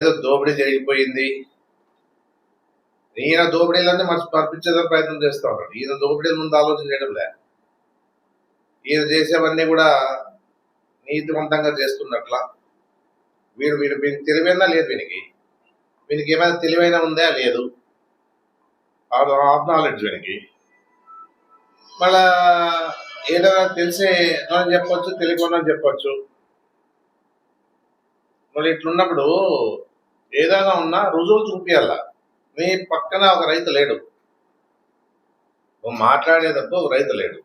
ఏదో దోపిడీ జరిగిపోయింది. ఈయన దోపిడీలన్నీ పంపించేదానికి ప్రయత్నం చేస్తా ఉన్నాడు. ఈయన దోపిడీల ముందు ఆలోచన చేయడం లే. ఈయన చేసేవన్నీ కూడా నీతివంతంగా చేస్తున్నట్లా. వీడికి తెలివైనా లేదు. వీనికి ఏమైనా తెలివైనా ఉందా లేదు. ఆఫ్ నాలెడ్జ్ వీనికి. మళ్ళా ఏదైనా తెలిసే అని చెప్పొచ్చు, తెలియకుండా చెప్పొచ్చు. మళ్ళీ ఇట్లున్నప్పుడు ఏదైనా ఉన్నా రుజువులు చూపించాల. నీ పక్కన ఒక రైతు లేడు, నువ్వు మాట్లాడేటప్పుడు ఒక రైతు లేడు.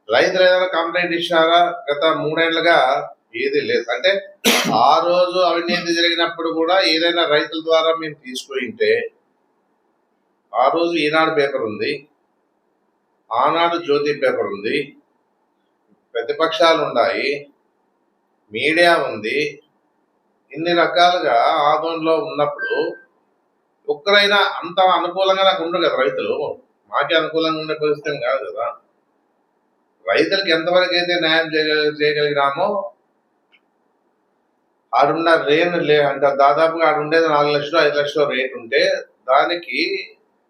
రైతులు ఏదైనా కంప్లైంట్ ఇచ్చారా? గత 3 ఏళ్లుగా ఏది లేదు. అంటే ఆ రోజు అవినీతి జరిగినప్పుడు కూడా ఏదైనా రైతుల ద్వారా మేము తీసుకుంటే ఆ రోజు ఈనాడు పేపర్ ఉంది, ఆనాడు జ్యోతి పేపర్ ఉంది, ప్రతిపక్షాలు ఉన్నాయి, మీడియా ఉంది. ఇన్ని రకాలుగా ఆందోళనలో ఉన్నప్పుడు ఒక్కరైనా అంత అనుకూలంగా నాకు ఉండరు కదా. రైతులు మాకే అనుకూలంగా ఉండే పరిస్థితి కాదు కదా. రైతులకి ఎంతవరకు అయితే న్యాయం చేయగలిగినామో ఆడున్న అంటే దాదాపుగా ఆడుండేది 4 లక్షలు 5 లక్షలు రేట్ ఉంటే దానికి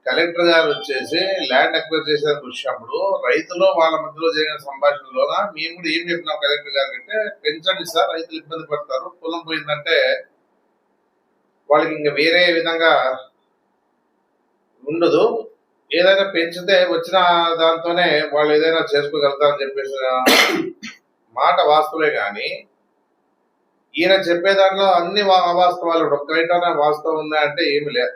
కలెక్టర్ గారు వచ్చేసి ల్యాండ్ అక్వైర్ చేసేందుకు వచ్చినప్పుడు రైతులు వాళ్ళ మధ్యలో జరిగిన సంభాషణలోన మేము కూడా ఏం చెప్పినాం కలెక్టర్ గారు అంటే, పెంచండి సార్, రైతులు ఇబ్బంది పడతారు, పొలం పోయిందంటే వాళ్ళకి ఇంకా వేరే విధంగా ఉండదు, ఏదైనా పెంచితే వచ్చిన దాంతోనే వాళ్ళు ఏదైనా చేసుకోగలుగుతారని చెప్పేసి మాట వాస్తవే. కానీ ఈయన చెప్పే దాంట్లో అన్ని అవాస్తవాలు, ఒక్కరైనా వాస్తవం ఉందా అంటే ఏమి లేదు.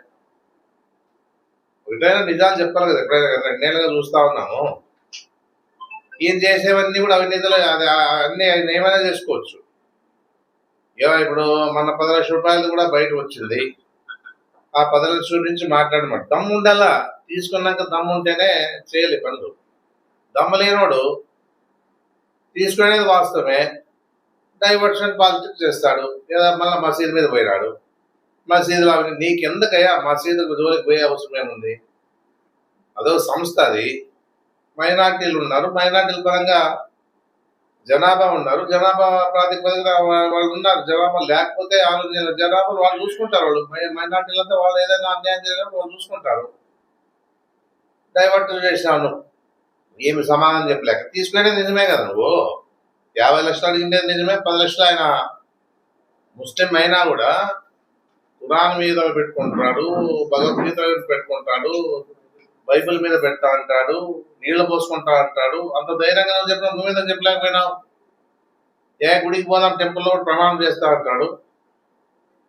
ఒకటైనా నిజాలు చెప్పాలి కదా. ఎప్పుడైనా 2 ఏళ్ళుగా చూస్తా ఉన్నాము. ఈయన చేసేవన్నీ కూడా అవినీతిలో అన్ని ఏమైనా చేసుకోవచ్చు. ఇప్పుడు మన 10 లక్షల రూపాయలు కూడా బయట వచ్చింది. ఆ 10 లక్షల నుంచి మాట్లాడమాట దమ్ము ఉండాలా. తీసుకున్నాక దమ్ము ఉంటేనే చేయాలి పనులు. దమ్ము లేనోడు తీసుకునేది వాస్తవమే, డైవర్షన్ పాలిటిక్స్ చేస్తాడు. లేదా మళ్ళీ మసీదు మీద పోయినాడు. మసీదులో నీకెందుకయ్యా మసీదుకు జోలికి పోయే అవసరం ఏముంది? అదో సంస్థ అది. మైనార్టీలు ఉన్నారు, మైనార్టీల పరంగా జనాభా ఉన్నారు, జనాభా ప్రాతిపదికన వాళ్ళు ఉన్నారు. జనాభా లేకపోతే ఆలోచన జనాభాలు వాళ్ళు చూసుకుంటారు. వాళ్ళు మైనార్టీలంతా వాళ్ళు ఏదైనా అన్యాయం చేయాలని వాళ్ళు చూసుకుంటారు. డైవర్ట్ చేసినావు, ఏమి సమాధానం చెప్పలేక తీసుకునేది నిజమే కదా. నువ్వు 50 లక్షలు అడిగిండేది నిజమే. 10 లక్షలు ఆయన ముస్లిం అయినా కూడా ఖురాన్ మీద పెట్టుకుంటున్నాడు, భగవద్గీత పెట్టుకుంటాడు, బైబిల్ మీద పెడతా అంటాడు, నీళ్లు పోసుకుంటా అంటాడు. అంత ధైర్యంగా చెప్పినా నువ్వేదో చెప్పలేకపోయినావు. గుడికి పోదాం టెంపుల్లో ప్రమాణం చేస్తా అంటాడు.